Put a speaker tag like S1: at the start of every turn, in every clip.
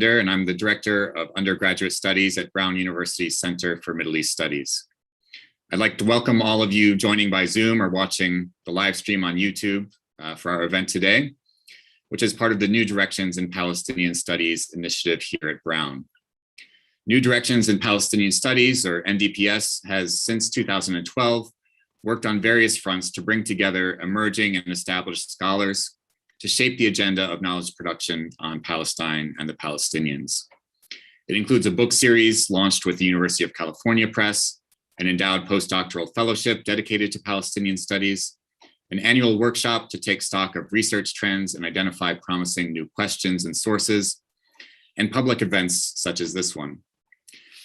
S1: And I'm the Director of Undergraduate Studies at Brown University's Center for Middle East Studies. I'd like to welcome all of you joining by Zoom or watching the live stream on YouTube for our event today, which is part of the New Directions in Palestinian Studies initiative here at Brown. New Directions in Palestinian Studies, or NDPS, has since 2012 worked on various fronts to bring together emerging and established scholars to shape the agenda of knowledge production on Palestine and the Palestinians. It includes a book series launched with the University of California Press, an endowed postdoctoral fellowship dedicated to Palestinian studies, an annual workshop to take stock of research trends and identify promising new questions and sources, and public events such as this one.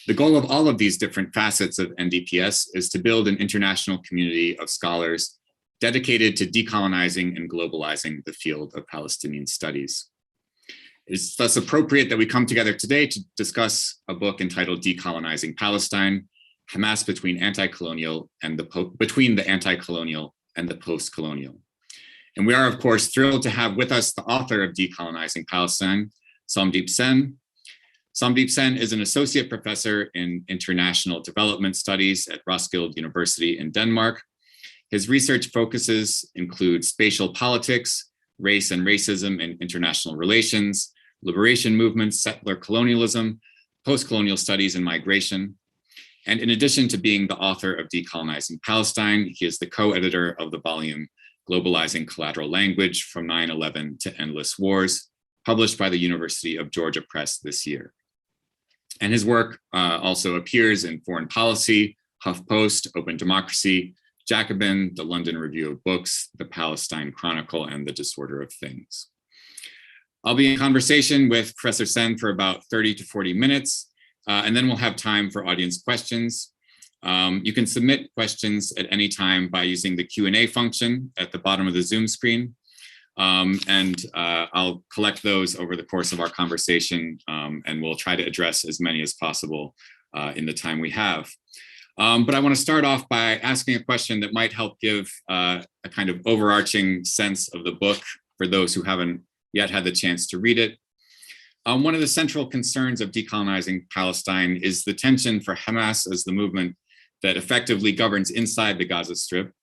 S1: The goal of all of these different facets of NDPS is to build an international community of scholars dedicated to decolonizing and globalizing the field of Palestinian studies. It's thus appropriate that we come together today to discuss a book entitled Decolonizing Palestine, Hamas between the Anticolonial and the Postcolonial. And we are, of course, thrilled to have with us the author of Decolonizing Palestine, Somdeep Sen. Somdeep Sen is an associate professor in international development studies at Roskilde University in Denmark. His research focuses include spatial politics, race and racism in international relations, liberation movements, settler colonialism, postcolonial studies and migration. And in addition to being the author of Decolonizing Palestine, he is the co-editor of the volume Globalizing Collateral Language from 9/11 to Endless Wars, published by the University of Georgia Press this year. And his work also appears in Foreign Policy, HuffPost, Open Democracy, Jacobin, the London Review of Books, the Palestine Chronicle, and the Disorder of Things. I'll be in conversation with Professor Sen for about 30 to 40 minutes, and then we'll have time for audience questions. You can submit questions at any time by using the Q&A function at the bottom of the Zoom screen. I'll collect those over the course of our conversation, and we'll try to address as many as possible in the time we have. But I want to start off by asking a question that might help give a kind of overarching sense of the book for those who haven't yet had the chance to read it. One of the central concerns of Decolonizing Palestine is the tension for Hamas as the movement that effectively governs inside the Gaza Strip,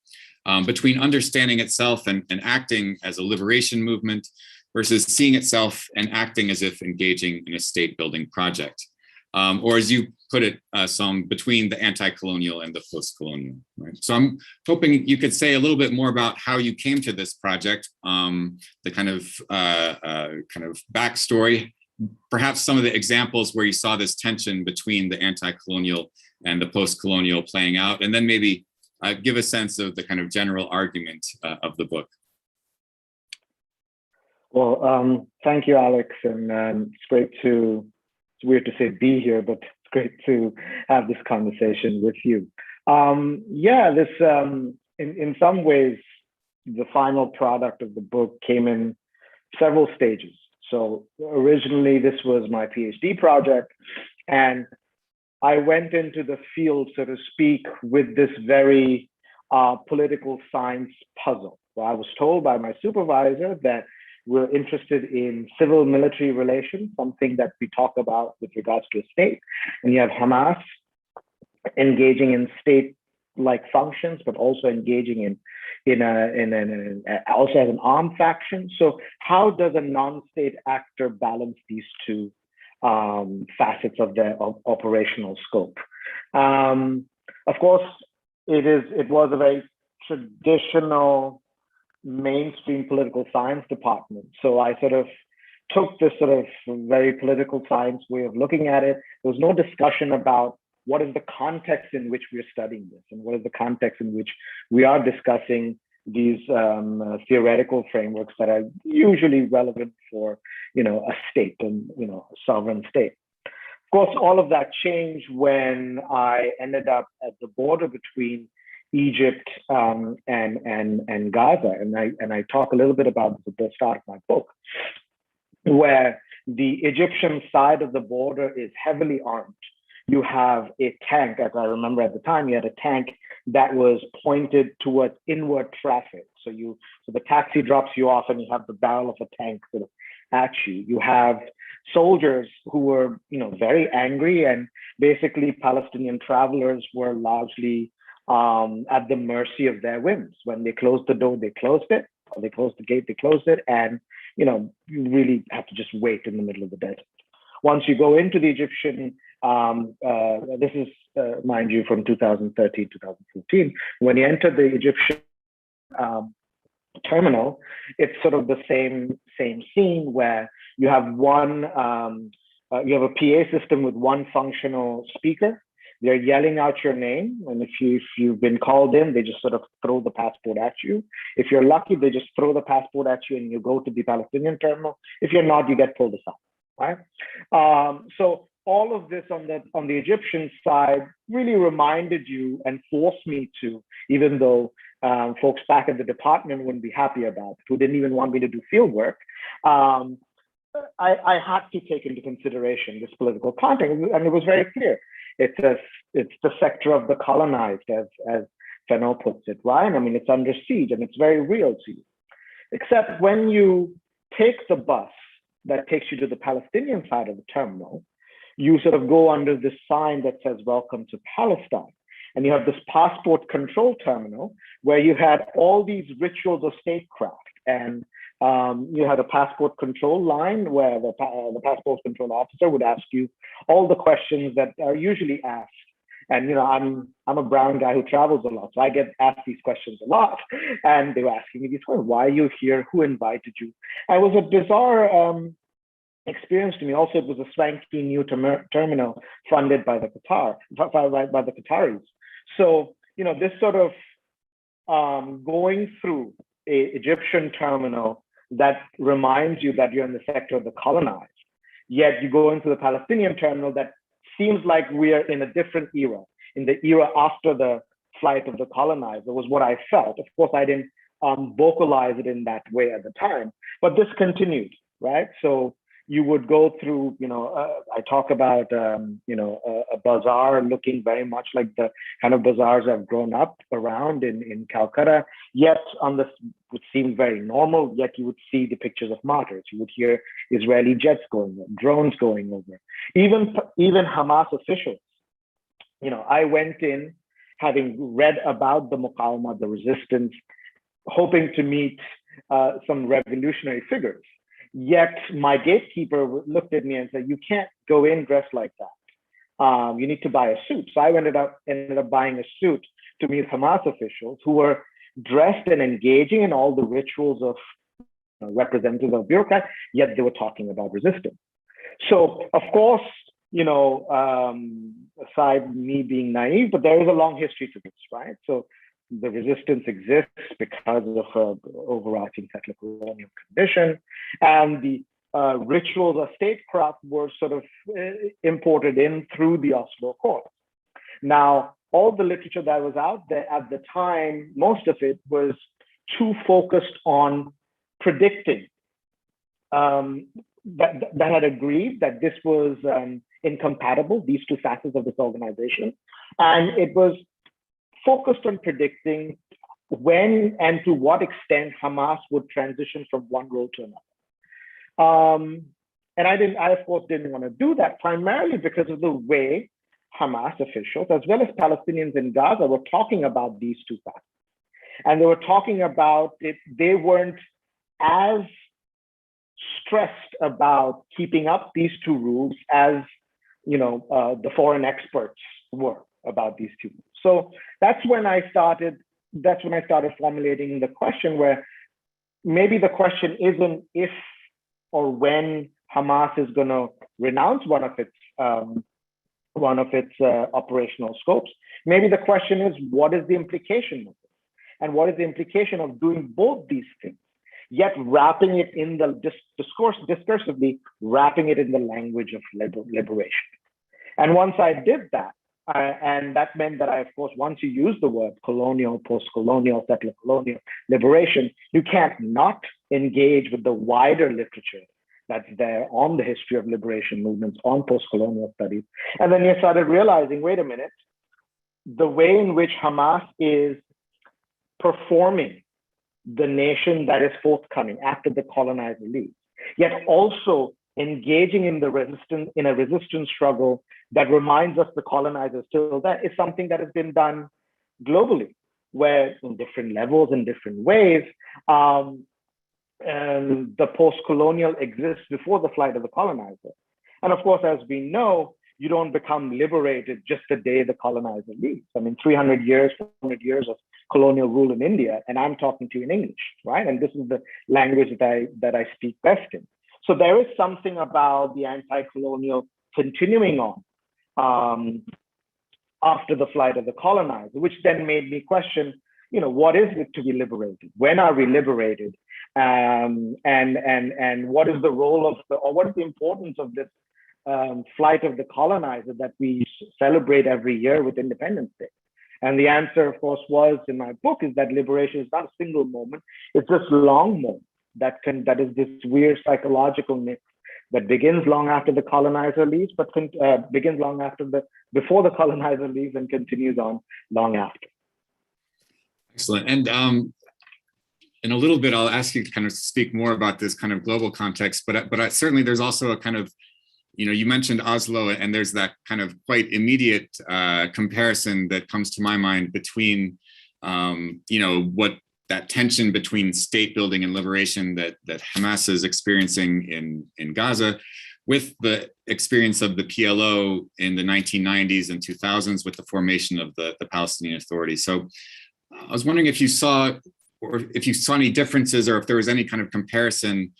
S1: between understanding itself and acting as a liberation movement versus seeing itself and acting as if engaging in a state building project. Or as you put it, between the anti-colonial and the post-colonial, right? So I'm hoping you could say a little bit more about how you came to this project, the kind of backstory, perhaps some of the examples where you saw this tension between the anti-colonial and the post-colonial playing out, and then maybe give a sense of the kind of general argument of the book.
S2: Well, thank you, Alex, and it's great to. It's weird to say be here, but it's great to have this conversation with you. In some ways, the final product of the book came in several stages. So originally, this was my PhD project, and I went into the field, so to speak, with this very political science puzzle. Well, I was told by my supervisor that we're interested in civil-military relations, something that we talk about with regards to a state. And you have Hamas engaging in state-like functions, but also engaging also as an armed faction. So how does a non-state actor balance these two facets of their operational scope? Of course, it was a very traditional mainstream political science department. So I sort of took this sort of very political science way of looking at it. There was no discussion about what is the context in which we're studying this and what is the context in which we are discussing these theoretical frameworks that are usually relevant for, a state and, a sovereign state. Of course, all of that changed when I ended up at the border between Egypt and Gaza, and I talk a little bit about this at the start of my book, where the Egyptian side of the border is heavily armed. You have a tank, as I remember at the time, you had a tank that was pointed towards inward traffic. So the taxi drops you off, and you have the barrel of a tank sort of at you. You have soldiers who were, very angry, and basically Palestinian travelers were largely at the mercy of their whims. When they closed the door, they closed it, or they closed the gate, they closed it, and you really have to just wait in the middle of the desert. Once you go into the Egyptian, this is, mind you, from 2013, 2014, when you enter the Egyptian terminal, it's sort of the same scene where you have you have a PA system with one functional speaker. They're yelling out your name, and if you've been called in, they just sort of throw the passport at you. If you're lucky, they just throw the passport at you, and you go to the Palestinian terminal. If you're not, you get pulled aside. Right? So all of this on the Egyptian side really reminded you and forced me to, even though folks back at the department wouldn't be happy about it, who didn't even want me to do field work, I had to take into consideration this political context, and it was very clear. It's the sector of the colonized, as Fanon puts it, right? I mean, it's under siege, and it's very real to you. Except when you take the bus that takes you to the Palestinian side of the terminal, you sort of go under this sign that says, "Welcome to Palestine." And you have this passport control terminal where you had all these rituals of statecraft. And you had a passport control line where the passport control officer would ask you all the questions that are usually asked. And I'm a brown guy who travels a lot, so I get asked these questions a lot. And they were asking me these questions: why are you here? Who invited you? It was a bizarre experience to me. Also, it was a swanky new terminal funded by the Qataris. So this sort of going through a Egyptian terminal that reminds you that you're in the sector of the colonized, yet you go into the Palestinian terminal that seems like we are in a different era, in the era after the flight of the colonizer, was what I felt. Of course, I didn't vocalize it in that way at the time, but this continued, right? So you would go through, I talk about, a bazaar looking very much like the kind of bazaars I've grown up around in Calcutta, yet on this would seem very normal, yet you would see the pictures of martyrs. You would hear Israeli jets going over, drones going over, even Hamas officials. I went in having read about the Muqawamah, the resistance, hoping to meet some revolutionary figures. Yet my gatekeeper looked at me and said, "You can't go in dressed like that. You need to buy a suit." So I ended up buying a suit to meet Hamas officials who were dressed and engaging in all the rituals of representatives of bureaucrats, yet they were talking about resistance. So of course, aside me being naive, but there is a long history to this, right? So the resistance exists because of an overarching settler colonial condition, and the rituals of statecraft were sort of imported in through the Oslo Accords. Now, all the literature that was out there at the time, most of it was too focused on predicting, that had agreed that this was incompatible, these two facets of this organization, and it was focused on predicting when and to what extent Hamas would transition from one role to another. And I of course didn't want to do that, primarily because of the way Hamas officials, as well as Palestinians in Gaza, were talking about these two facts. And they were talking about it, they weren't as stressed about keeping up these two rules as the foreign experts were about these two rules. So that's when I started formulating the question, where maybe the question isn't if or when Hamas is going to renounce one of its operational scopes. Maybe the question is, what is the implication of it? And what is the implication of doing both these things, yet wrapping it in the discursively wrapping it in the language of liberation? And once I did that, and that meant that of course, once you use the word colonial, post-colonial, settler colonial, liberation, you can't not engage with the wider literature that's there on the history of liberation movements, on post-colonial studies. And then you started realizing, wait a minute, the way in which Hamas is performing the nation that is forthcoming after the colonizer leaves, yet also engaging in a resistance struggle that reminds us the colonizer is still there, is something that has been done globally, where in different levels, in different ways. And the post-colonial exists before the flight of the colonizer. And of course, as we know, you don't become liberated just the day the colonizer leaves. I mean, 300 years, 400 years of colonial rule in India, and I'm talking to you in English, right? And this is the language that I speak best in. So there is something about the anti-colonial continuing on after the flight of the colonizer, which then made me question, what is it to be liberated? When are we liberated? And what is the role or what is the importance of this flight of the colonizer that we celebrate every year with Independence Day? And the answer, of course, was in my book is that liberation is not a single moment. It's this long moment that is this weird psychological mix that begins long after the colonizer leaves, but begins long after before the colonizer leaves and continues on long after.
S1: Excellent. And in a little bit, I'll ask you to kind of speak more about this kind of global context, but certainly there's also a kind of, you mentioned Oslo, and there's that kind of quite immediate comparison that comes to my mind between, what that tension between state building and liberation that Hamas is experiencing in Gaza, with the experience of the PLO in the 1990s and 2000s with the formation of the Palestinian Authority. So I was wondering if you saw any differences, or if there was any kind of comparison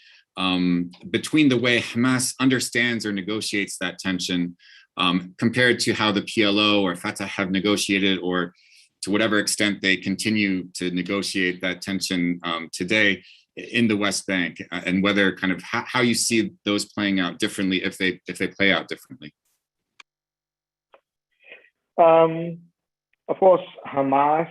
S1: between the way Hamas understands or negotiates that tension compared to how the PLO or Fatah have negotiated, or to whatever extent they continue to negotiate that tension today in the West Bank, and whether kind of how you see those playing out differently if they play out differently.
S2: Of course, Hamas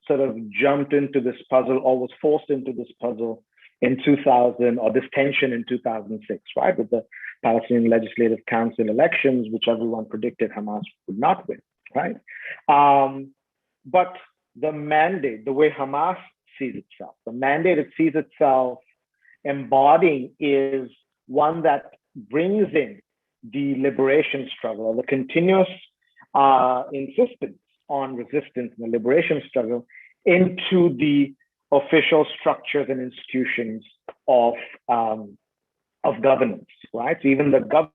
S2: sort of jumped into this puzzle, or was forced into this puzzle in 2000, or this tension in 2006, right? With the Palestinian Legislative Council elections, which everyone predicted Hamas would not win, right? But the mandate, the way Hamas sees itself, the mandate it sees itself embodying is one that brings in the liberation struggle, or the continuous insistence on resistance and the liberation struggle into the official structures and institutions of governance, right? So even the governance,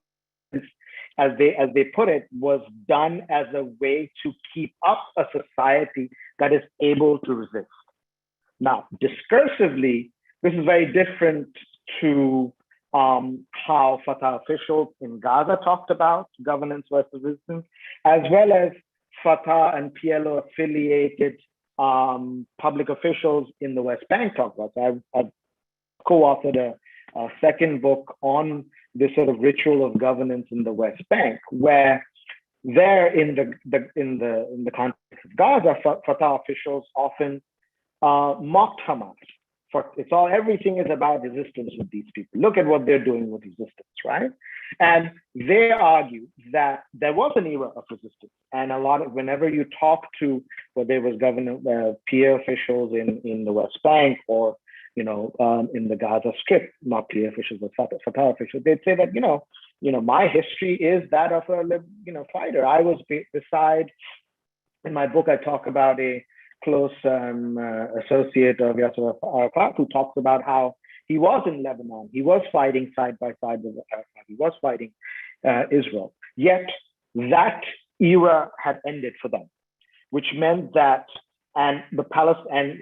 S2: as they put it, was done as a way to keep up a society that is able to resist. Now, discursively, this is very different to how Fatah officials in Gaza talked about governance versus resistance, as well as Fatah and PLO affiliated public officials in the West Bank talk about. So I've co-authored a second book on this sort of ritual of governance in the West Bank, where there in the context of Gaza, Fatah officials often mocked Hamas. Everything is about resistance with these people. Look at what they're doing with resistance, right? And they argue that there was an era of resistance, and whenever you talk to whether it was PA officials in the West Bank, or in the Gaza Strip, not PA officials but Fatah officials, they'd say that my history is that of a fighter. I was beside. In my book, I talk about a close associate of Yasser Arafat, who talks about how he was in Lebanon. He was fighting side by side with Arafat. He was fighting Israel. Yet that era had ended for them, which meant that, and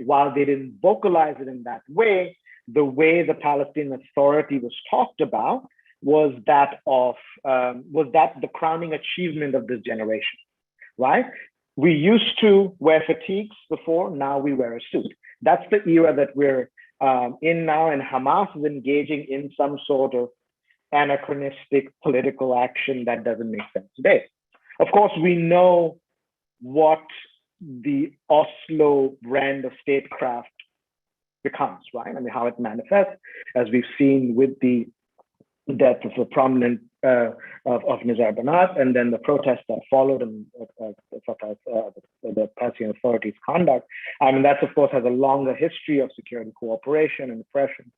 S2: while they didn't vocalize it in that way, the way the Palestinian Authority was talked about was that the crowning achievement of this generation, right? We used to wear fatigues before, now we wear a suit. That's the era that we're in now, and Hamas is engaging in some sort of anachronistic political action that doesn't make sense today. Of course, we know what the Oslo brand of statecraft becomes, right? I mean, how it manifests, as we've seen with the death of a prominent of Nizar Banat, and then the protests that followed and the Palestinian Authority's conduct. I mean, that of course has a longer history of security cooperation and oppression.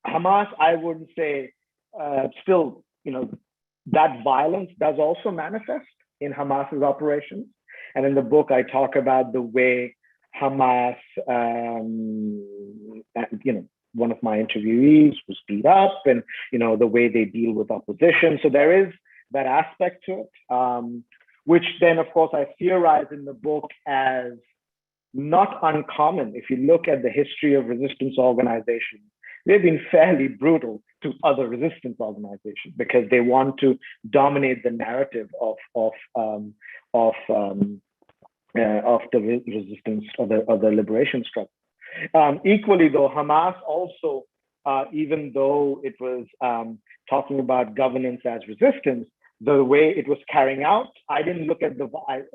S2: Hamas, I wouldn't say still, that violence does also manifest in Hamas's operations. And in the book, I talk about the way Hamas, one of my interviewees was beat up, and the way they deal with opposition. So there is that aspect to it, which then, of course, I theorize in the book as not uncommon. If you look at the history of resistance organizations, they've been fairly brutal to other resistance organizations because they want to dominate the narrative of the resistance or the liberation struggle. Equally, though, Hamas also, even though it was talking about governance as resistance, the way it was carrying out, I didn't look at of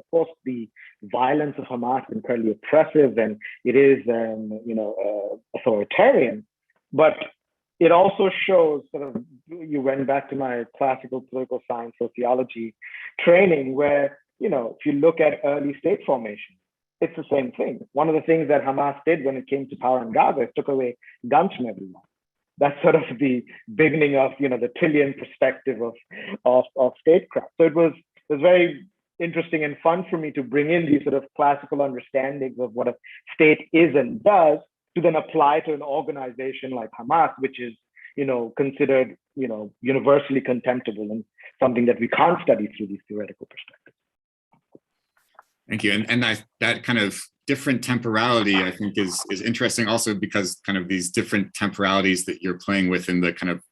S2: course, the violence of Hamas is incredibly oppressive and it is, authoritarian, but it also shows you went back to my classical political science sociology training where, if you look at early state formation, it's the same thing. One of the things that Hamas did when it came to power in Gaza is took away guns from everyone. That's sort of the beginning of, the Tillian perspective of statecraft. So it was very interesting and fun for me to bring in these sort of classical understandings of what a state is and does to then apply to an organization like Hamas, which is, considered, universally contemptible and something that we can't study through these theoretical perspectives.
S1: Thank you. And that kind of different temporality, I think, is interesting also because kind of these different temporalities that you're playing with in the kind of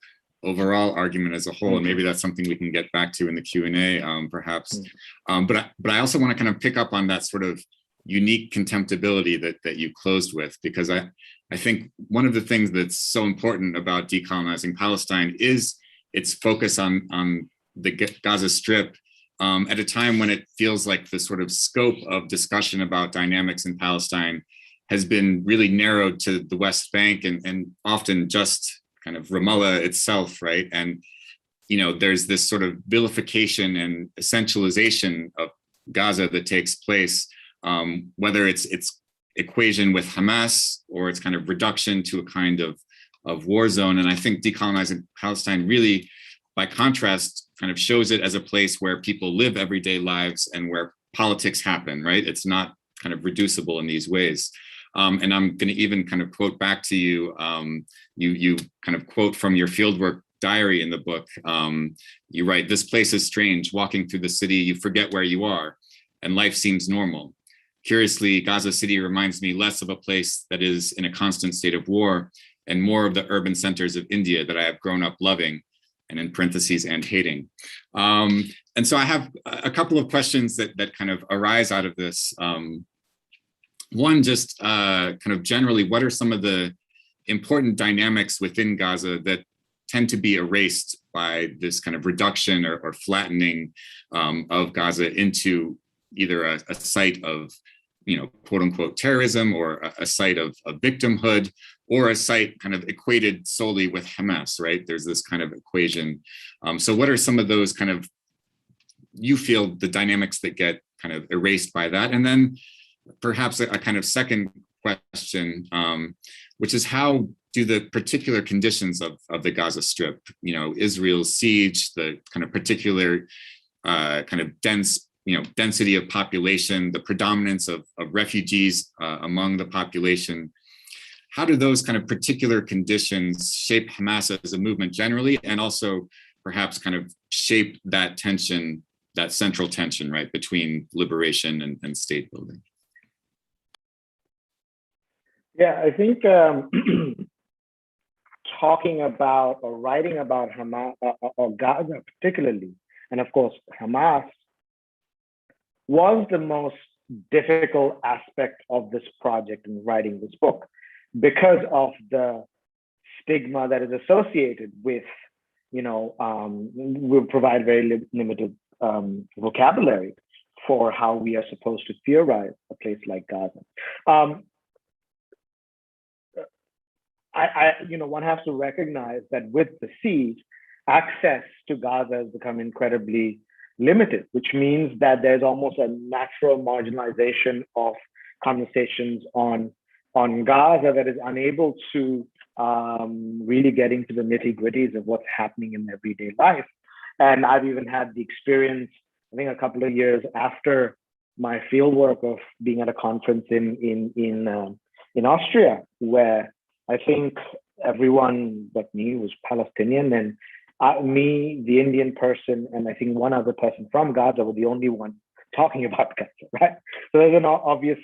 S1: overall argument as a whole, and maybe that's something we can get back to in the Q&A, perhaps. But I also want to kind of pick up on that sort of unique contemptibility that you closed with, because I think one of the things that's so important about decolonizing Palestine is its focus on the Gaza Strip at a time when it feels like the sort of scope of discussion about dynamics in Palestine has been really narrowed to the West Bank and often just kind of Ramallah itself, right? And, there's this sort of vilification and essentialization of Gaza that takes place, whether it's equation with Hamas or its kind of reduction to a kind of war zone. And I think decolonizing Palestine really, by contrast, kind of shows it as a place where people live everyday lives and where politics happen, right? It's not kind of reducible in these ways. And I'm going to even kind of quote back to you, you kind of quote from your fieldwork diary in the book. You write, "This place is strange. Walking through the city, you forget where you are, and life seems normal. Curiously, Gaza City reminds me less of a place that is in a constant state of war and more of the urban centers of India that I have grown up loving, and in parentheses, and hating." And so I have a couple of questions that kind of arise out of this. One, just kind of generally, what are some of the important dynamics within Gaza that tend to be erased by this kind of reduction or flattening of Gaza into either a site of, quote unquote terrorism, or a site of victimhood, or a site kind of equated solely with Hamas, right? There's this kind of equation. So what are some of those kind of, you feel, the dynamics that get kind of erased by that? And then perhaps a kind of second question, which is how do the particular conditions of the Gaza Strip, Israel's siege, the kind of particular kind of density of population, the predominance of refugees among the population, how do those kind of particular conditions shape Hamas as a movement generally, and also perhaps kind of shape that tension, that central tension, right, between liberation and state building?
S2: Yeah, I think talking about or writing about Hamas or Gaza particularly, and of course Hamas, was the most difficult aspect of this project in writing this book, because of the stigma that is associated with, we provide very limited vocabulary for how we are supposed to theorize a place like Gaza. One has to recognize that with the siege, access to Gaza has become incredibly limited, which means that there's almost a natural marginalization of conversations on Gaza that is unable to really getting to the nitty-gritties of what's happening in everyday life. And I've even had the experience, I think a couple of years after my fieldwork, of being at a conference in Austria, where I think everyone but me was Palestinian, and me, the Indian person, and I think one other person from Gaza were the only one talking about Gaza, right? So there's an obvious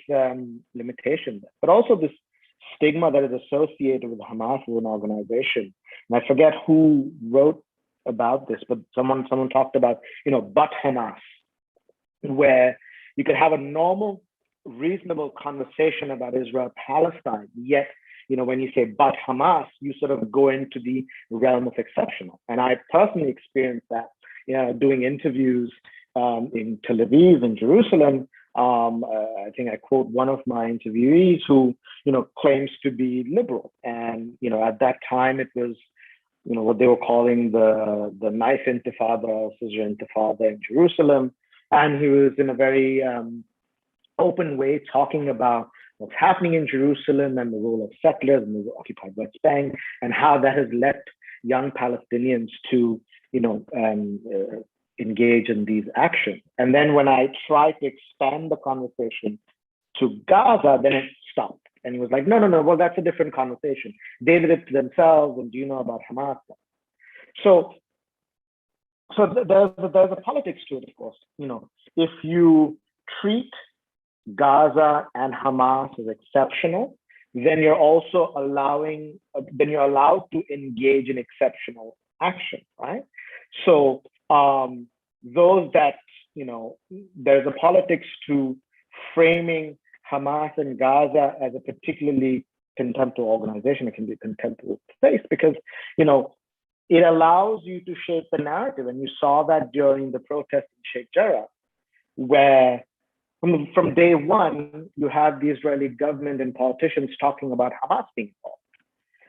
S2: limitation there, but also this stigma that is associated with Hamas as an organization. And I forget who wrote about this, but someone talked about, but Hamas, where you could have a normal, reasonable conversation about Israel-Palestine, yet, when you say but Hamas, you sort of go into the realm of exceptional. And I personally experienced that, doing interviews in Tel Aviv and Jerusalem. I think I quote one of my interviewees who, claims to be liberal. And, at that time it was, what they were calling the knife intifada, scissor intifada in Jerusalem. And he was in a very open way talking about what's happening in Jerusalem and the role of settlers in the occupied West Bank, and how that has led young Palestinians to, engage in these actions. And then when I tried to expand the conversation to Gaza, then it stopped. And he was like, no, well, that's a different conversation. They did it to themselves, and do you know about Hamas? So there's a politics to it, of course. If you treat Gaza and Hamas as exceptional, then you're also allowed to engage in exceptional action, right? So those that, there's a politics to framing Hamas and Gaza as a particularly contemptible organization. It can be a contemptible place because, it allows you to shape the narrative. And you saw that during the protest in Sheikh Jarrah, where from day one, you have the Israeli government and politicians talking about Hamas being involved.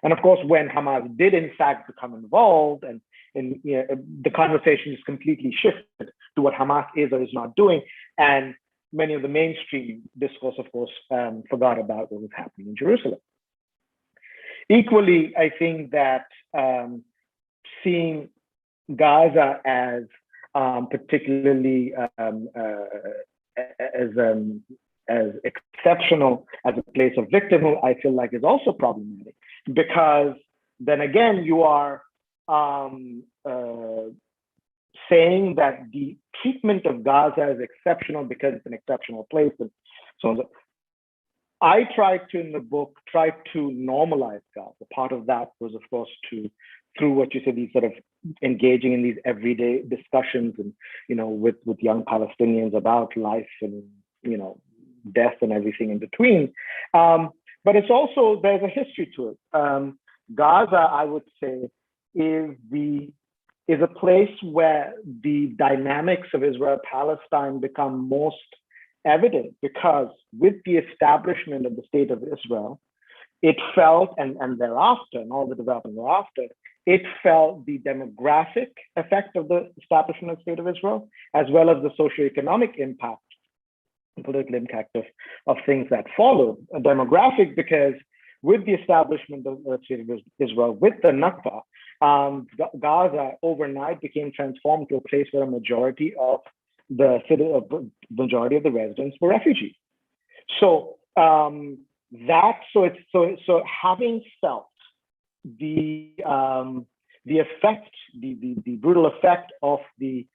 S2: And of course, when Hamas did in fact become involved, and the conversation is completely shifted to what Hamas is or is not doing. And many of the mainstream discourse, of course, forgot about what was happening in Jerusalem. Equally, I think that seeing Gaza as particularly as exceptional as a place of victimhood, I feel like is also problematic, because then again, you are saying that the treatment of Gaza is exceptional because it's an exceptional place. And so on. I tried to, in the book, normalize Gaza. Part of that was, of course, through what you said, these sort of engaging in these everyday discussions and, with young Palestinians about life and, death and everything in between. But it's also, there's a history to it. Gaza, I would say, is a place where the dynamics of Israel-Palestine become most evident, because with the establishment of the state of Israel, it felt, and thereafter, and all the development thereafter, it felt the demographic effect of the establishment of the state of Israel, as well as the socioeconomic impact, political impact of things that followed. A demographic, because with the establishment of the state of Israel, with the Nakba, Gaza overnight became transformed to a place where a majority of the residents were refugees. So having felt the effect, the brutal effect of the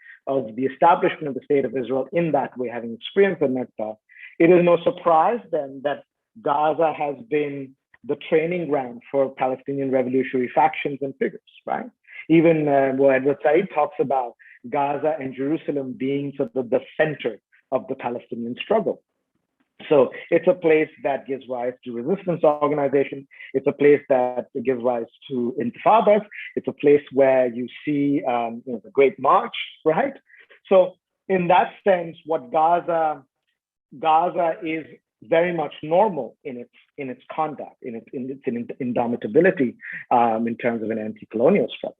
S2: establishment of the state of Israel in that way, having experienced the Nakba, it is no surprise then that Gaza has been the training ground for Palestinian revolutionary factions and figures, right? Even what Edward Said talks about Gaza and Jerusalem being sort of the center of the Palestinian struggle. So it's a place that gives rise to resistance organization. It's a place that gives rise to intifadas. It's a place where you see the Great March, right? So in that sense, what Gaza is very much normal in its conduct, in its indomitability in terms of an anti-colonial struggle.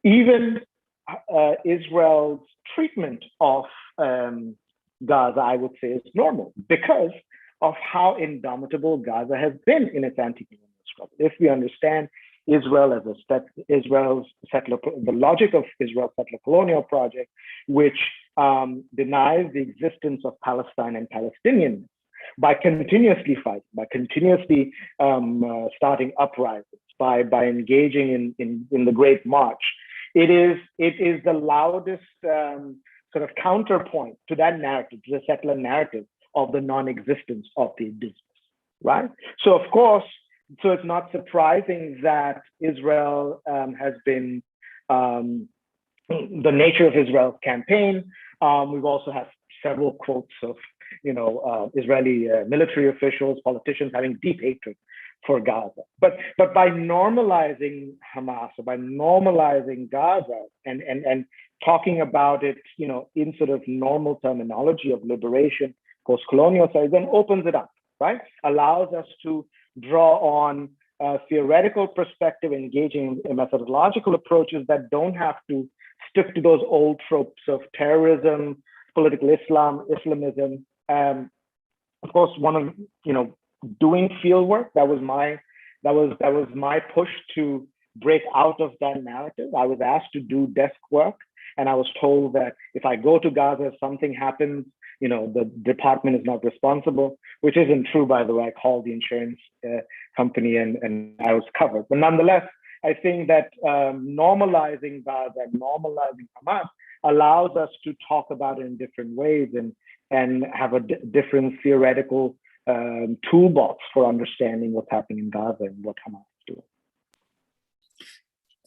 S2: Even Israel's treatment of Gaza, I would say, is normal because of how indomitable Gaza has been in its anti-colonial struggle. If we understand Israel as Israel's settler, the logic of Israel's settler colonial project, which denies the existence of Palestine and Palestinians by continuously fighting, by continuously starting uprisings, by engaging in the Great March. It is the loudest sort of counterpoint to that narrative, to the settler narrative of the non-existence of the indigenous, right? So of course, so it's not surprising that Israel has been, the nature of Israel's campaign. We've also had several quotes of, Israeli military officials, politicians having deep hatred for Gaza. But by normalizing Hamas, or by normalizing Gaza and talking about it, in sort of normal terminology of liberation, post-colonial studies, then opens it up, right? Allows us to draw on theoretical perspective, engaging in methodological approaches that don't have to stick to those old tropes of terrorism, political Islamism. Of course, doing field work, that was my push to break out of that narrative. I was asked to do desk work, and I was told that if I go to Gaza, if something happens, the department is not responsible, which isn't true, by the way. I called the insurance company and I was covered. But nonetheless, I think that normalizing Gaza and normalizing Hamas allows us to talk about it in different ways and have a different theoretical toolbox for understanding what's happening in Gaza and what Hamas is doing.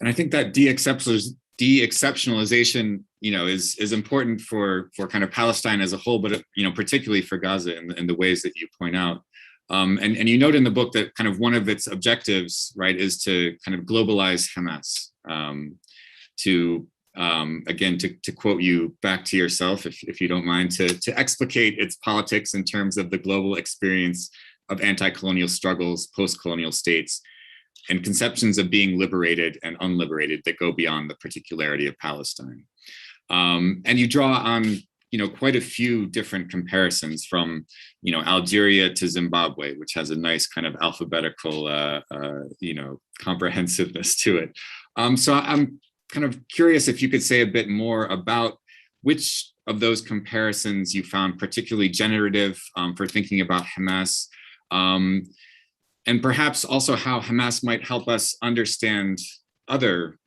S1: And I think that de-exceptionalization, is important for kind of Palestine as a whole, but particularly for Gaza in the ways that you point out. And you note in the book that kind of one of its objectives, right, is to kind of globalize Hamas. Again, to quote you back to yourself, if you don't mind, to explicate its politics in terms of the global experience of anti-colonial struggles, post-colonial states, and conceptions of being liberated and unliberated that go beyond the particularity of Palestine. And you draw on, quite a few different comparisons from, Algeria to Zimbabwe, which has a nice kind of alphabetical, comprehensiveness to it. So I'm kind of curious if you could say a bit more about which of those comparisons you found particularly generative for thinking about Hamas, and perhaps also how Hamas might help us understand other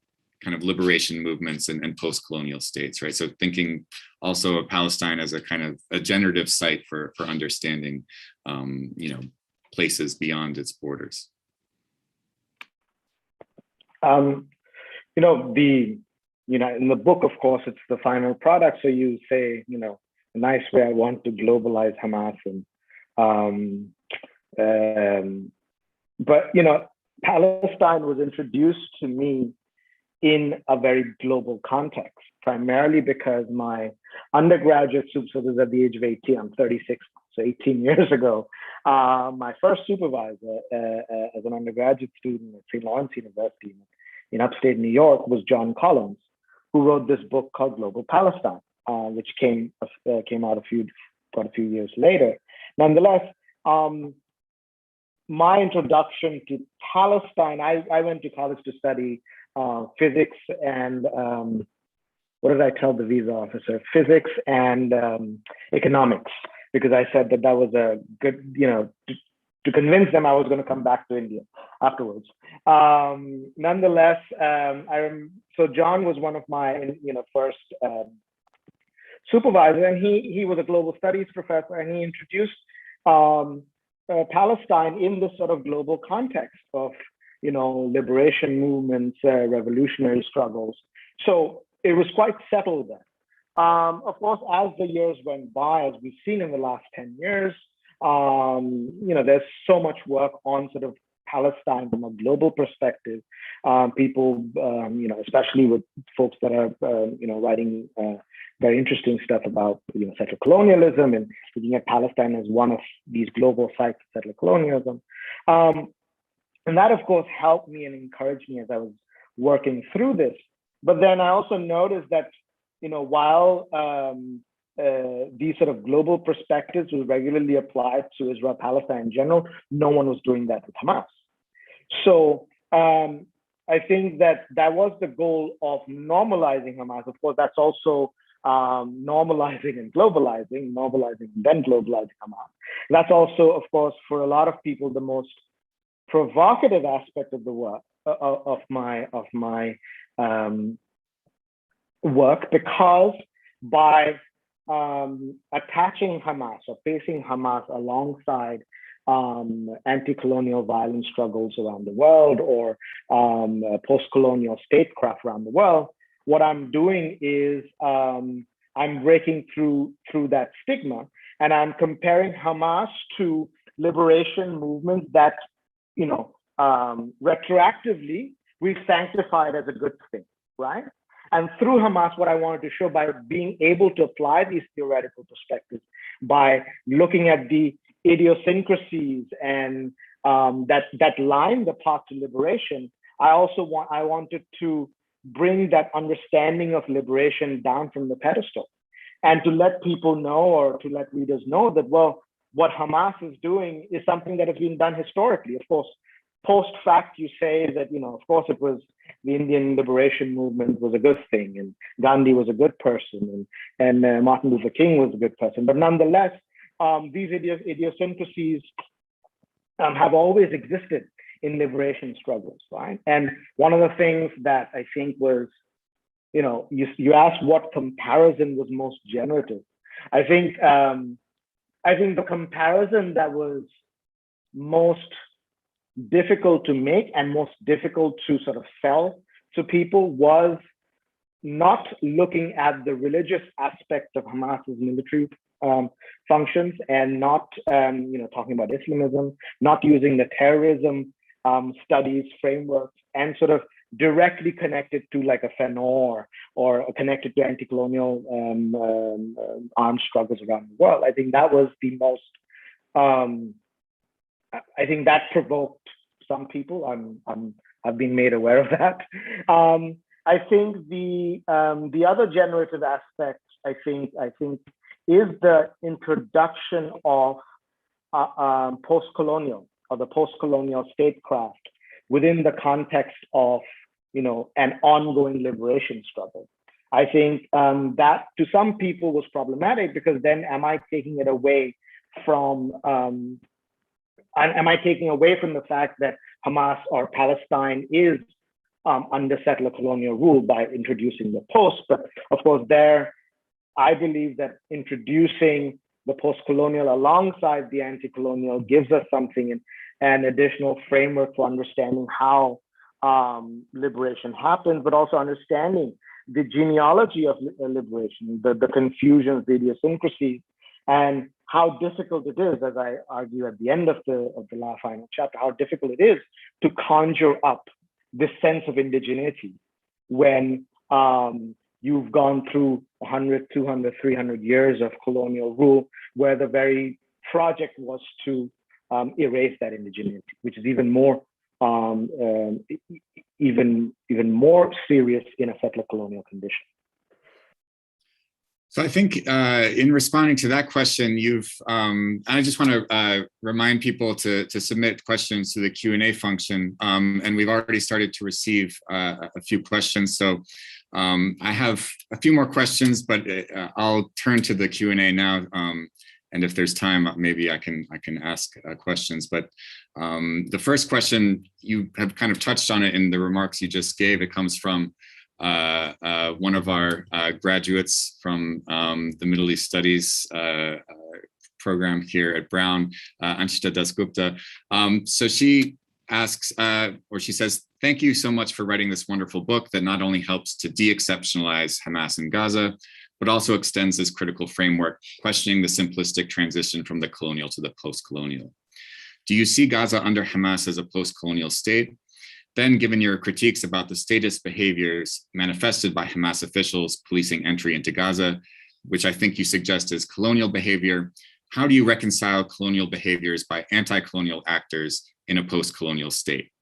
S1: kind of liberation movements and post-colonial states, right? So thinking also of Palestine as a kind of a generative site for understanding, places beyond its borders.
S2: In the book, of course, it's the final product. So you say, a nice way, I want to globalize Hamas. But Palestine was introduced to me in a very global context, primarily because my undergraduate, so this is at the age of 18, I'm 36, so 18 years ago, my first supervisor as an undergraduate student at St. Lawrence University in upstate New York was John Collins, who wrote this book called Global Palestine, which came out a few years later. Nonetheless, my introduction to Palestine, I went to college to study physics and, what did I tell the visa officer? Physics and economics, because I said that was a good, to convince them I was going to come back to India afterwards. Nonetheless, so John was one of my, first supervisors, and he was a global studies professor, and he introduced Palestine in this sort of global context of, liberation movements, revolutionary struggles. So it was quite settled then. Of course, as the years went by, as we've seen in the last 10 years, there's so much work on sort of Palestine from a global perspective. People, especially with folks that are, writing very interesting stuff about, settler colonialism and looking at Palestine as one of these global sites of settler colonialism. And that, of course, helped me and encouraged me as I was working through this. But then I also noticed that, while these sort of global perspectives were regularly applied to Israel-Palestine in general, no one was doing that with Hamas. So I think that was the goal of normalizing Hamas. Of course, that's also normalizing and globalizing, normalizing and then globalizing Hamas. That's also, of course, for a lot of people, the most provocative aspect of the work of my work, because by attaching Hamas or placing Hamas alongside anti-colonial violence struggles around the world, or post-colonial statecraft around the world, what I'm doing is I'm breaking through that stigma, and I'm comparing Hamas to liberation movements that, retroactively we've sanctified as a good thing, right? And through Hamas, what I wanted to show, by being able to apply these theoretical perspectives, by looking at the idiosyncrasies and that line the path to liberation, I wanted to bring that understanding of liberation down from the pedestal, and to let people know, or to let readers know, that, well, what Hamas is doing is something that has been done historically. Of course, post fact, you say that, of course, it was the Indian liberation movement was a good thing, and Gandhi was a good person, and Martin Luther King was a good person. But nonetheless, these idiosyncrasies have always existed in liberation struggles, right? And one of the things that I think was, you asked what comparison was most generative. I think the comparison that was most difficult to make and most difficult to sort of sell to people was not looking at the religious aspect of Hamas's military functions, and not talking about Islamism, not using the terrorism studies frameworks, and sort of directly connected to like a FENOR, or connected to anti-colonial armed struggles around the world. I think that was the most, I think that provoked some people. I've been made aware of that. I think the other generative aspect, I think is the introduction of post-colonial, or the post-colonial statecraft, within the context of an ongoing liberation struggle. I think that to some people was problematic, because then am I taking away from the fact that Hamas or Palestine is under settler colonial rule by introducing the post? But of course, I believe that introducing the post-colonial alongside the anti-colonial gives us something, an additional framework for understanding how liberation happens, but also understanding the genealogy of liberation, the confusions, the idiosyncrasies, and how difficult it is, as I argue at the end of the last final chapter, how difficult it is to conjure up this sense of indigeneity when you've gone through 100, 200, 300 years of colonial rule, where the very project was to erase that indigeneity, which is even more serious in a settler colonial condition.
S1: So I think in responding to that question, I just want to remind people to submit questions to the Q&A function, and we've already started to receive a few questions. So I have a few more questions, but I'll turn to the Q&A now. And if there's time, maybe I can ask questions. But the first question, you have kind of touched on it in the remarks you just gave. It comes from one of our graduates from the Middle East Studies program here at Brown, Anshita Dasgupta. So she asks, or she says, "Thank you so much for writing this wonderful book that not only helps to de-exceptionalize Hamas in Gaza, but also extends this critical framework, questioning the simplistic transition from the colonial to the post-colonial. Do you see Gaza under Hamas as a post-colonial state? Then, given your critiques about the statist behaviors manifested by Hamas officials policing entry into Gaza, which I think you suggest is colonial behavior, how do you reconcile colonial behaviors by anti-colonial actors in a post-colonial state?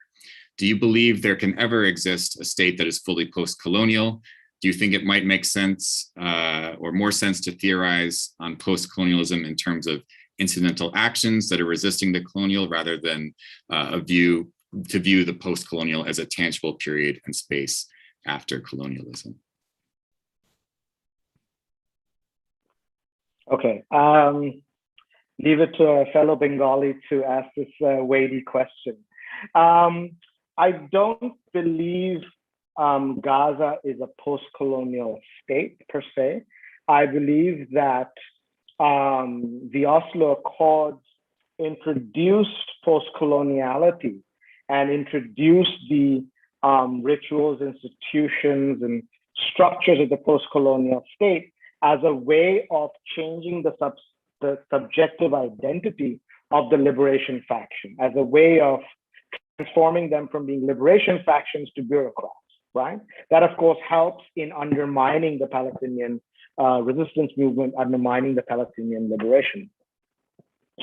S1: Do you believe there can ever exist a state that is fully post-colonial? Do you think it might make sense or more sense to theorize on post-colonialism in terms of incidental actions that are resisting the colonial rather than a view to view the post-colonial as a tangible period and space after colonialism.
S2: Okay, leave it to a fellow Bengali to ask this weighty question. I don't believe Gaza is a post-colonial state per se. I believe that the Oslo Accords introduced post-coloniality and introduced the rituals, institutions, and structures of the post-colonial state as a way of changing the subjective identity of the liberation faction, as a way of transforming them from being liberation factions to bureaucrats, right? That, of course, helps in undermining the Palestinian resistance movement, undermining the Palestinian liberation.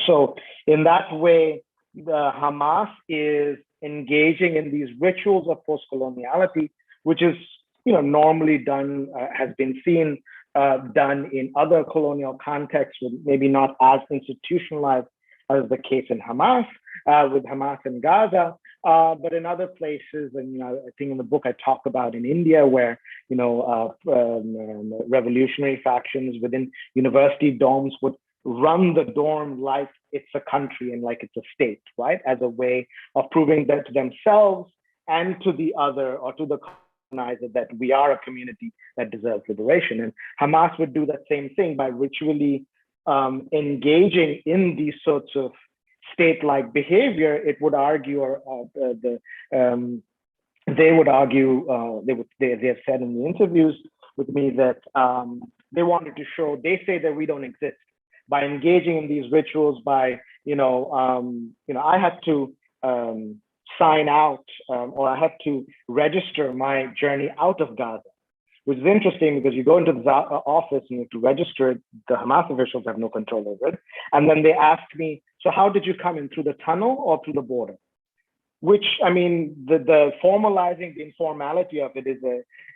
S2: So in that way, the Hamas is engaging in these rituals of post-coloniality, which is, normally done, has been seen done in other colonial contexts, with maybe not as institutionalized as the case in Hamas, with Hamas in Gaza, but in other places. And I think in the book I talk about in India, where revolutionary factions within university dorms would run the dorm like it's a country and like it's a state, right? As a way of proving that to themselves and to the other, or to the colonizer, that we are a community that deserves liberation. And Hamas would do that same thing by ritually engaging in these sorts of state-like behavior. It would argue, or they would argue, they have said in the interviews with me that they wanted to show, they say that we don't exist. By engaging in these rituals, by, I had to sign out, or I had to register my journey out of Gaza, which is interesting because you go into the office and you have to register it. The Hamas officials have no control over it. And then they asked me, so how did you come in, through the tunnel or through the border? Which, I mean, the formalizing the informality of it is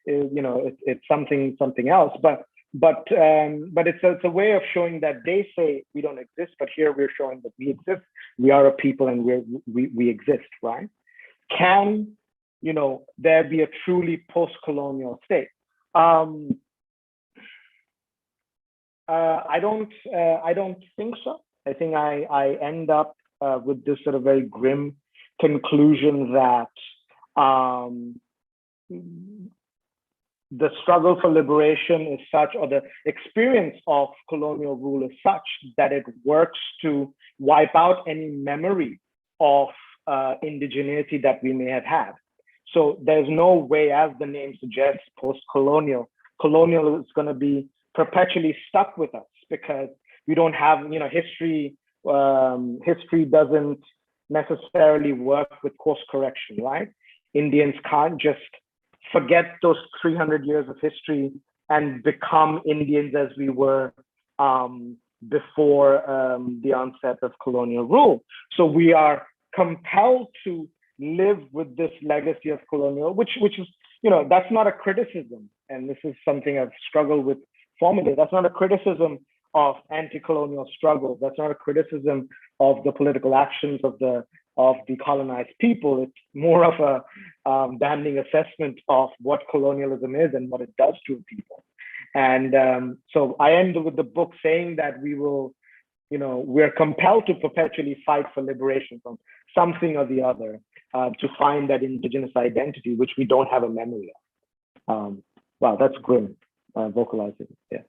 S2: it's something else. But it's a way of showing that they say we don't exist, but here we're showing that we exist. We are a people and we exist, right? Can there be a truly post-colonial state? I don't think so. I think I end up with this sort of very grim conclusion that the struggle for liberation is such, or the experience of colonial rule is such, that it works to wipe out any memory of indigeneity that we may have had. So there's no way, as the name suggests, post-colonial, colonial is going to be perpetually stuck with us, because we don't have, history. History doesn't necessarily work with course correction, right? Indians can't just forget those 300 years of history and become Indians as we were before the onset of colonial rule. So we are compelled to live with this legacy of colonial, which is, that's not a criticism. And this is something I've struggled with formerly. That's not a criticism of anti-colonial struggles. That's not a criticism of the political actions of the colonized people. It's more of a damning assessment of what colonialism is and what it does to a people. And so I end with the book saying that we will, we're compelled to perpetually fight for liberation from something or the other, to find that indigenous identity, which we don't have a memory of. Wow, that's grim, vocalizing, yeah.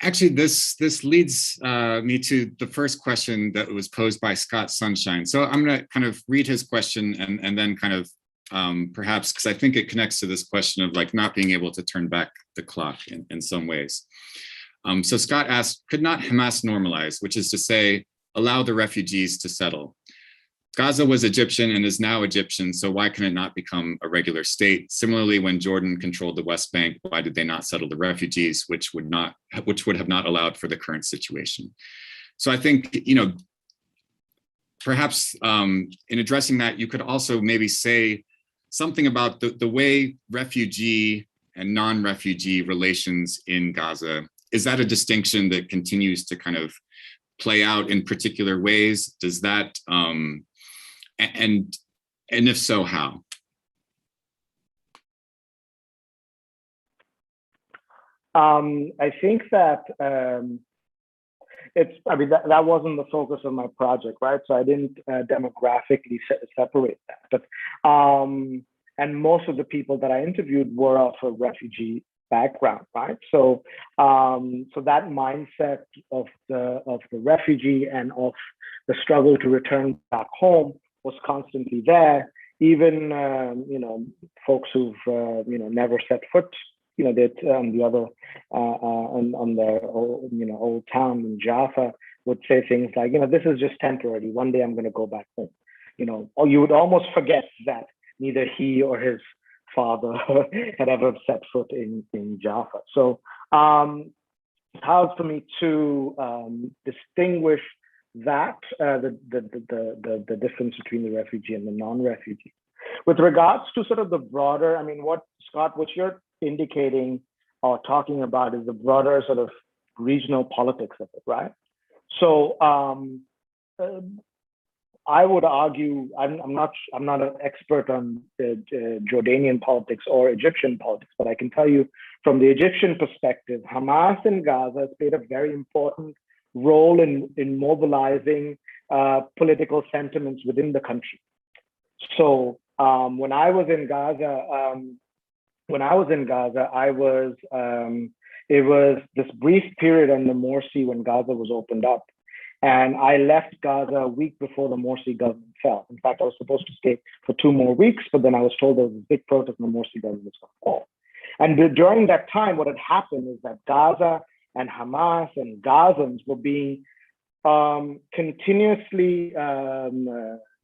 S1: Actually, this leads me to the first question that was posed by Scott Sunshine. So I'm going to kind of read his question and then kind of perhaps, because I think it connects to this question of like not being able to turn back the clock in some ways. So Scott asked, could not Hamas normalize, which is to say, allow the refugees to settle? Gaza was Egyptian and is now Egyptian, so why can it not become a regular state? Similarly, when Jordan controlled the West Bank, why did they not settle the refugees, which would have not allowed for the current situation? So I think, perhaps in addressing that, you could also maybe say something about the way refugee and non-refugee relations in Gaza. Is that a distinction that continues to kind of play out in particular ways? Does that And if so, how?
S2: I think that that wasn't the focus of my project, right? So I didn't demographically separate that. But and most of the people that I interviewed were of a refugee background, right? So so that mindset of the refugee and of the struggle to return back home was constantly there. Even folks who've never set foot the other on their old town in Jaffa would say things like, this is just temporary. One day I'm going to go back home. Or you would almost forget that neither he or his father had ever set foot in Jaffa. So it's hard for me to distinguish that the difference between the refugee and the non-refugee. With regards to sort of the broader, what you're indicating or talking about is the broader sort of regional politics of it, right? So I would argue, I'm not an expert on Jordanian politics or Egyptian politics, but I can tell you from the Egyptian perspective, Hamas in Gaza has played a very important role in mobilizing political sentiments within the country. So when I was in Gaza, it was this brief period in the Morsi when Gaza was opened up. And I left Gaza a week before the Morsi government fell. In fact, I was supposed to stay for 2 more weeks, but then I was told there was a big protest and the Morsi government was going to fall. And during that time, what had happened is that Gaza and Hamas and Gazans were being continuously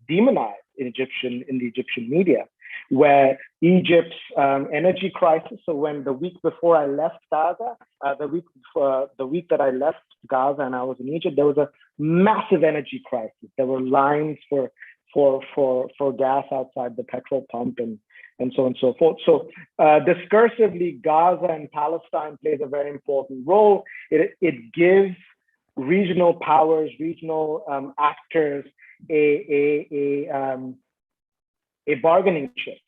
S2: demonized in the Egyptian media, where Egypt's energy crisis. So when the week before I left Gaza, the week that I left Gaza and I was in Egypt, there was a massive energy crisis. There were lines for gas outside the petrol pump and so on and so forth. So discursively, Gaza and Palestine plays a very important role. It gives regional powers, regional actors a bargaining chip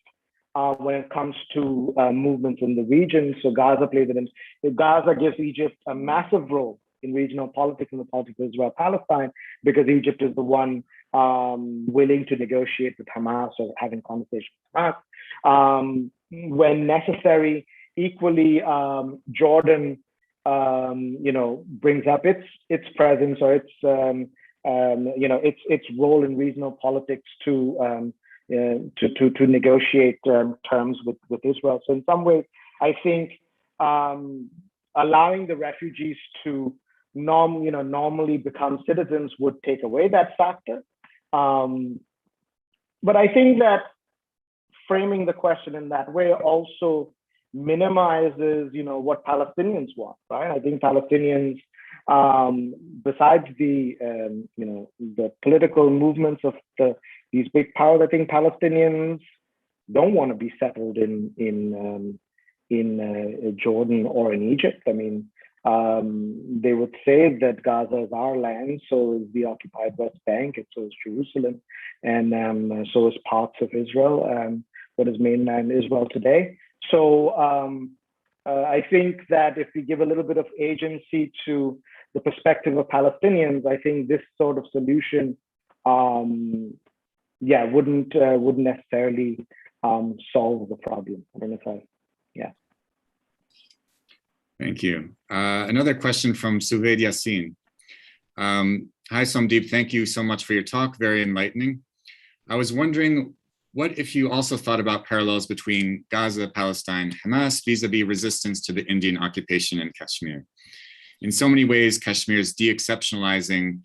S2: when it comes to movements in the region. So Gaza plays it in. Gaza gives Egypt a massive role in regional politics and the politics of Israel-Palestine, because Egypt is the one willing to negotiate with Hamas or having conversations with Hamas. When necessary, equally, Jordan, brings up its presence or its role in regional politics to negotiate terms with Israel. So in some ways, I think allowing the refugees to normally become citizens would take away that factor. But I think that framing the question in that way also minimizes, what Palestinians want, right? I think Palestinians, besides the political movements of these big powers, I think Palestinians don't want to be settled in Jordan or in Egypt. They would say that Gaza is our land, so is the occupied West Bank, and so is Jerusalem, and so is parts of Israel, what is mainland Israel today. So I think that if we give a little bit of agency to the perspective of Palestinians, I think this sort of solution, wouldn't necessarily solve the problem. I don't know if
S1: Thank you. Another question from Suvaid Yassin. Hi, Somdeep. Thank you so much for your talk. Very enlightening. I was wondering, what if you also thought about parallels between Gaza, Palestine, Hamas, vis-a-vis resistance to the Indian occupation in Kashmir? In so many ways, Kashmir's de-exceptionalizing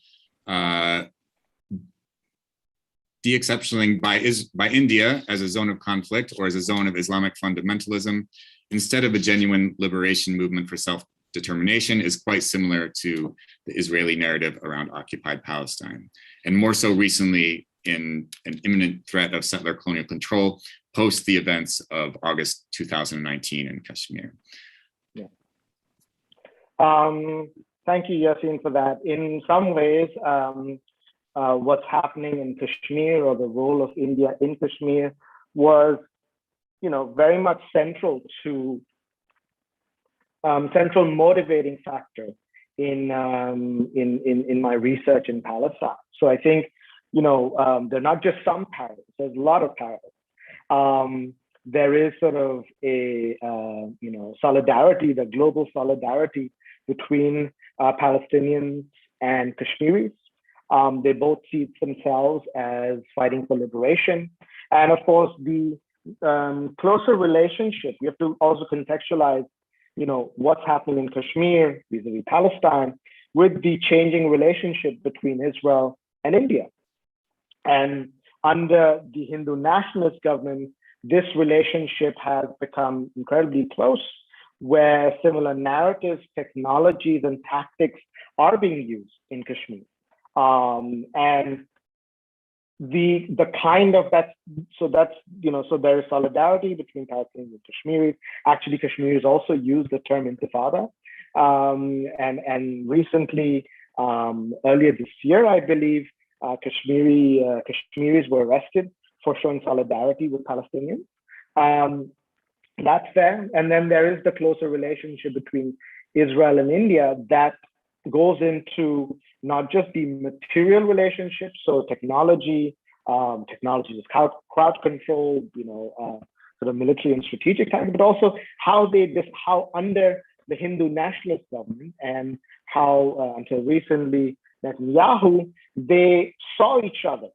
S1: by India as a zone of conflict or as a zone of Islamic fundamentalism, instead of a genuine liberation movement for self-determination, is quite similar to the Israeli narrative around occupied Palestine, and more so recently in an imminent threat of settler colonial control post the events of August 2019 in Kashmir.
S2: Yeah. Thank you, Yassin, for that. In some ways, what's happening in Kashmir or the role of India in Kashmir was, very much central to central motivating factor in my research in Palestine. So I think, they're not just some parallels. There's a lot of parallels. There is sort of a solidarity, the global solidarity between Palestinians and Kashmiris. They both see themselves as fighting for liberation, and of course the closer relationship. You have to also contextualize, what's happening in Kashmir vis-a-vis Palestine with the changing relationship between Israel and India. And under the Hindu nationalist government, this relationship has become incredibly close, where similar narratives, technologies, and tactics are being used in Kashmir. And the kind of that, so there is solidarity between Palestinians and Kashmiris. Actually, Kashmiris also use the term intifada. And recently, earlier this year, I believe, Kashmiris were arrested for showing solidarity with Palestinians. That's fair. And then there is the closer relationship between Israel and India that goes into not just the material relationship, so technology is crowd control, sort of military and strategic time, but also how under the Hindu nationalist government and how until recently Netanyahu, they saw each other,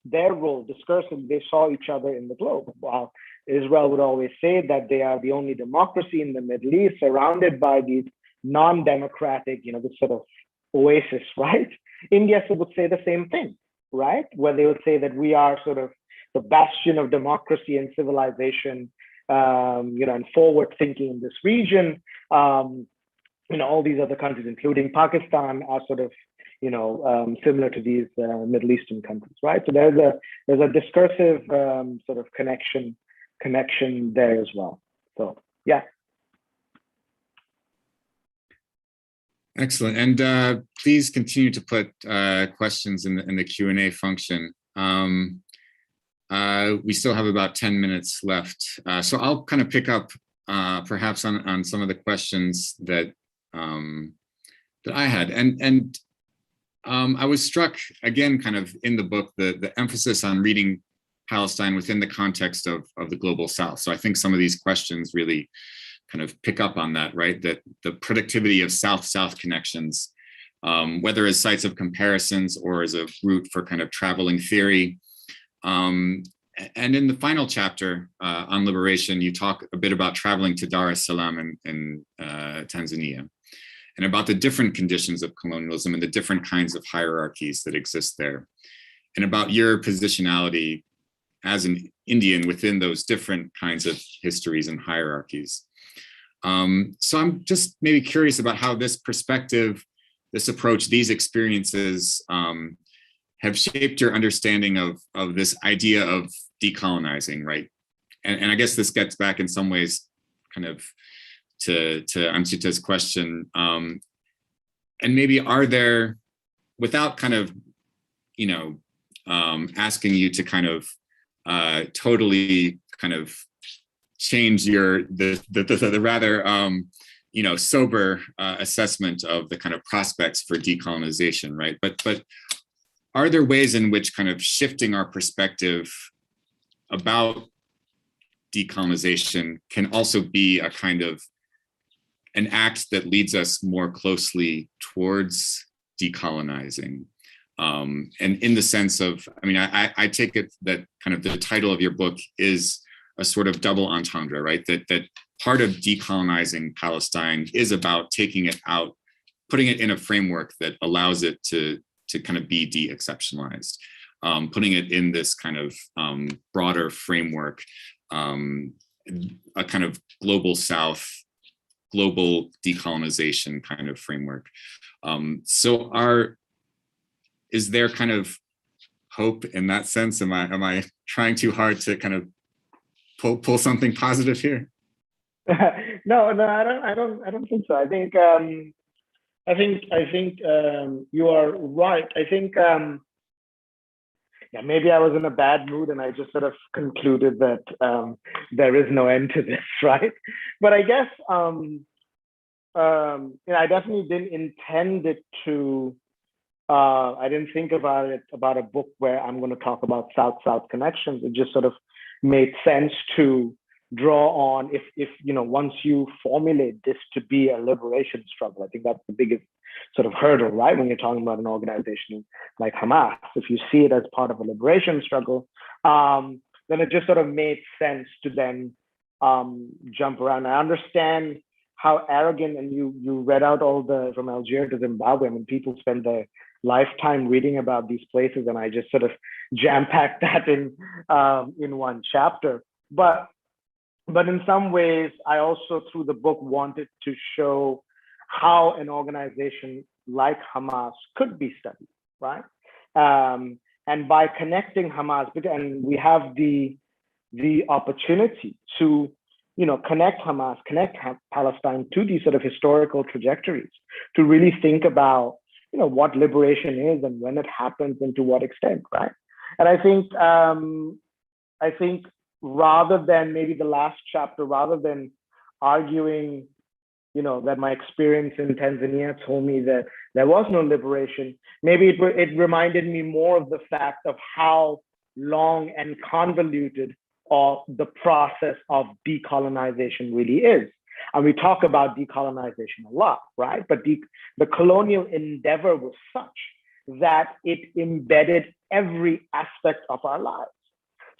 S2: their role, discursively, they saw each other in the globe. While Israel would always say that they are the only democracy in the Middle East, surrounded by these non-democratic, this sort of oasis, right? India would say the same thing, right? Where they would say that we are sort of the bastion of democracy and civilization, and forward thinking in this region. All these other countries, including Pakistan, are sort of, similar to these Middle Eastern countries, right? So there's a discursive sort of connection there as well. So yeah.
S1: Excellent, and please continue to put questions in the Q&A function. We still have about 10 minutes left, so I'll kind of pick up perhaps on some of the questions that I had, and I was struck again, kind of in the book, the emphasis on reading Palestine within the context of the global South. So I think some of these questions really kind of pick up on that, right? That the productivity of South-South connections, whether as sites of comparisons or as a route for kind of traveling theory. And in the final chapter on liberation, you talk a bit about traveling to Dar es Salaam in Tanzania, and about the different conditions of colonialism and the different kinds of hierarchies that exist there, and about your positionality as an Indian within those different kinds of histories and hierarchies. So I'm just maybe curious about how this perspective, this approach, these experiences have shaped your understanding of this idea of decolonizing, right? And I guess this gets back in some ways kind of to Amchita's question. And maybe are there, without kind of, asking you to kind of totally kind of change the rather sober assessment of the kind of prospects for decolonization, right? But are there ways in which kind of shifting our perspective about decolonization can also be a kind of an act that leads us more closely towards decolonizing? And in the sense of, I take it that kind of the title of your book is a sort of double entendre, right? That part of decolonizing Palestine is about taking it out, putting it in a framework that allows it to kind of be de-exceptionalized, putting it in this kind of broader framework, a kind of global South, global decolonization kind of framework. Is there kind of hope in that sense? Am I trying too hard to kind of pull something positive here?
S2: No, I don't think so. I think you are right. I think yeah, maybe I was in a bad mood and I just sort of concluded that there is no end to this, right? But I guess I definitely didn't intend it to. I didn't think about it about a book where I'm going to talk about South-South connections. It just sort of made sense to draw on if once you formulate this to be a liberation struggle. I think that's the biggest sort of hurdle, right? When you're talking about an organization like Hamas, if you see it as part of a liberation struggle, then it just sort of made sense to then jump around. I understand how arrogant, and you read out all the from Algeria to Zimbabwe. I mean, people spend their lifetime reading about these places, and I just sort of jam-packed that in one chapter. But in some ways, I also through the book wanted to show how an organization like Hamas could be studied, right? And by connecting Hamas, and we have the opportunity to connect Hamas, connect Palestine to these sort of historical trajectories, to really think about what liberation is and when it happens and to what extent, right? And I think rather than maybe the last chapter, rather than arguing, that my experience in Tanzania told me that there was no liberation, maybe it reminded me more of the fact of how long and convoluted the process of decolonization really is. And we talk about decolonization a lot, right? But the colonial endeavor was such that it embedded every aspect of our lives.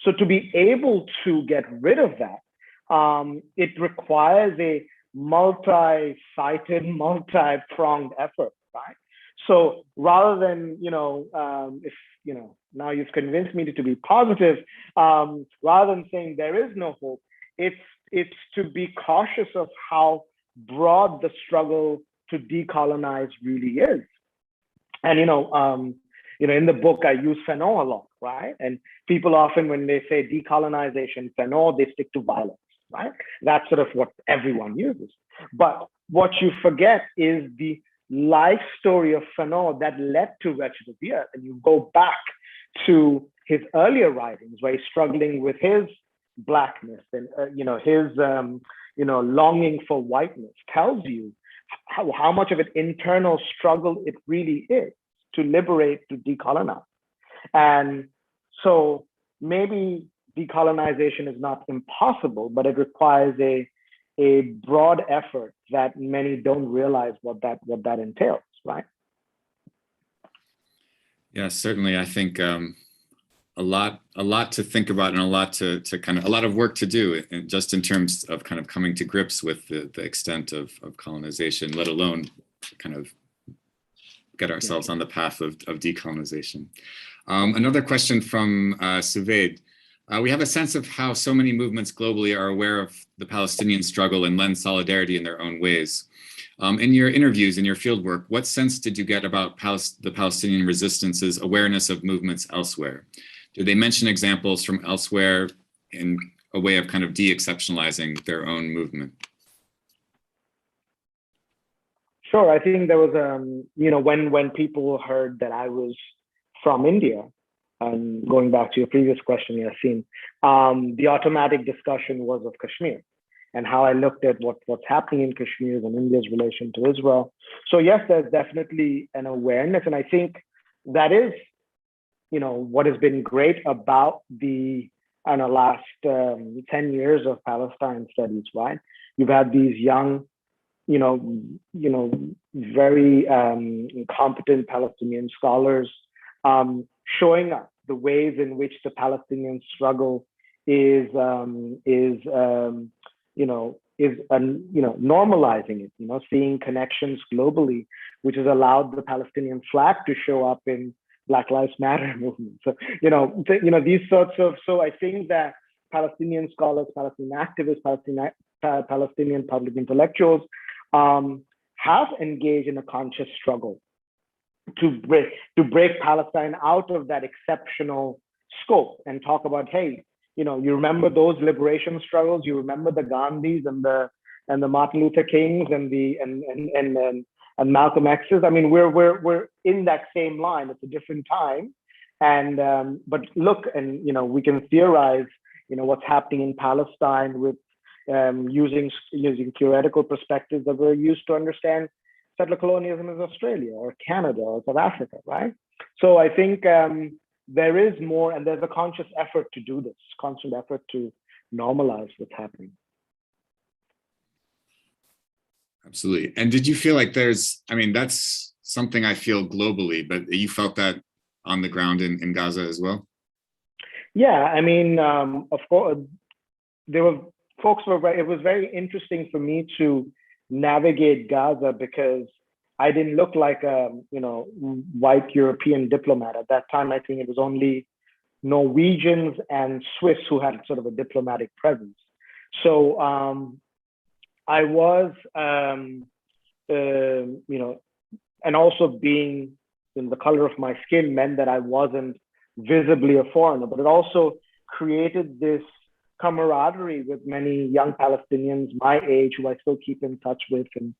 S2: So to be able to get rid of that, it requires a multi-sided, multi-pronged effort, right? So rather than, if, now you've convinced me to be positive, rather than saying there is no hope, it's to be cautious of how broad the struggle to decolonize really is. And, in the book, I use Fanon a lot, right? And people often, when they say decolonization, Fanon, they stick to violence, right? That's sort of what everyone uses. But what you forget is the life story of Fanon that led to Wretched of the Earth. And you go back to his earlier writings where he's struggling with his Blackness and, his, longing for whiteness, tells you how much of an internal struggle it really is to liberate, to decolonize. And so maybe decolonization is not impossible, but it requires a broad effort that many don't realize what that entails, right?
S1: Yeah, certainly. I think a lot to think about and a lot to kind of a lot of work to do, just in terms of kind of coming to grips with the extent of colonization, let alone kind of get ourselves on the path of decolonization. Another question from Suvaid. We have a sense of how so many movements globally are aware of the Palestinian struggle and lend solidarity in their own ways. In your interviews, in your fieldwork, what sense did you get about the Palestinian resistance's awareness of movements elsewhere? Do they mention examples from elsewhere in a way of kind of de-exceptionalizing their own movement?
S2: Sure. I think there was, when people heard that I was from India, and going back to your previous question, Yassine, the automatic discussion was of Kashmir and how I looked at what's happening in Kashmir and India's relation to Israel. So yes, there's definitely an awareness. And I think that is, what has been great about the last 10 years of Palestine studies, right? You've had these young, very competent Palestinian scholars showing us the ways in which the Palestinian struggle is normalizing it, seeing connections globally, which has allowed the Palestinian flag to show up in Black Lives Matter movement. So, these sorts of, so I think that Palestinian scholars, Palestinian activists, Palestinian public intellectuals have engaged in a conscious struggle to break Palestine out of that exceptional scope and talk about, hey, you remember those liberation struggles, you remember the Gandhis and the Martin Luther Kings and Malcolm X's. I mean, we're in that same line. It's a different time, And but look, and we can theorize, what's happening in Palestine with using theoretical perspectives that we're used to understand settler colonialism in Australia or Canada or South Africa, right? So I think there is more, and there's a conscious effort to do this, constant effort to normalize what's happening.
S1: Absolutely. And did you feel like that's something I feel globally, but you felt that on the ground in Gaza as well?
S2: Yeah, I mean, of course, it was very interesting for me to navigate Gaza because I didn't look like a, white European diplomat. At that time, I think it was only Norwegians and Swiss who had sort of a diplomatic presence. So I was, and also being the color of my skin meant that I wasn't visibly a foreigner, but it also created this camaraderie with many young Palestinians my age who I still keep in touch with, and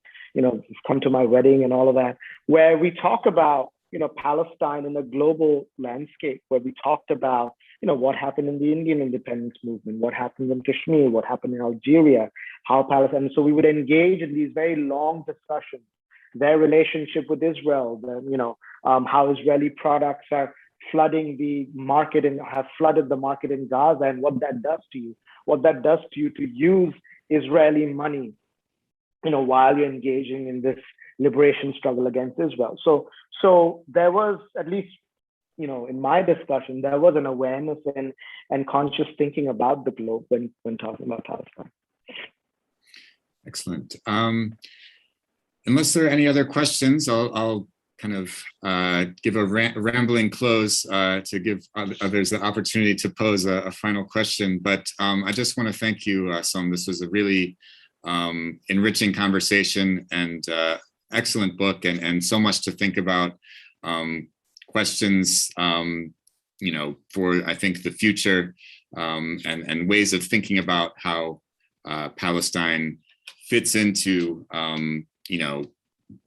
S2: come to my wedding and all of that, where we talk about Palestine in a global landscape, where we talked about what happened in the Indian independence movement, what happened in Kashmir, what happened in Algeria, how Palestine. So we would engage in these very long discussions, their relationship with Israel, how Israeli products are flooding the market and have flooded the market in Gaza, and what that does to you, to use Israeli money, while you're engaging in this liberation struggle against Israel. So there was, at least, in my discussion, there was an awareness and conscious thinking about the globe when talking about Palestine.
S1: Excellent. Unless there are any other questions, I'll kind of give a rambling close to give others the opportunity to pose a final question. But I just want to thank you, Som. This was a really enriching conversation and excellent book, and so much to think about. Questions, for I think the future, and ways of thinking about how Palestine fits into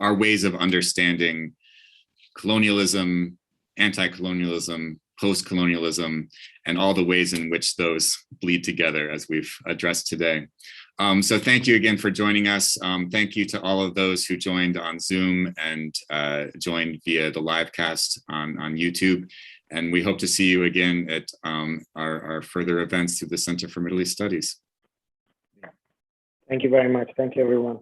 S1: our ways of understanding colonialism, anti-colonialism, post-colonialism, and all the ways in which those bleed together, as we've addressed today. So thank you again for joining us. Thank you to all of those who joined on Zoom and joined via the live cast on YouTube. And we hope to see you again at our further events through the Center for Middle East Studies.
S2: Thank you very much. Thank you, everyone.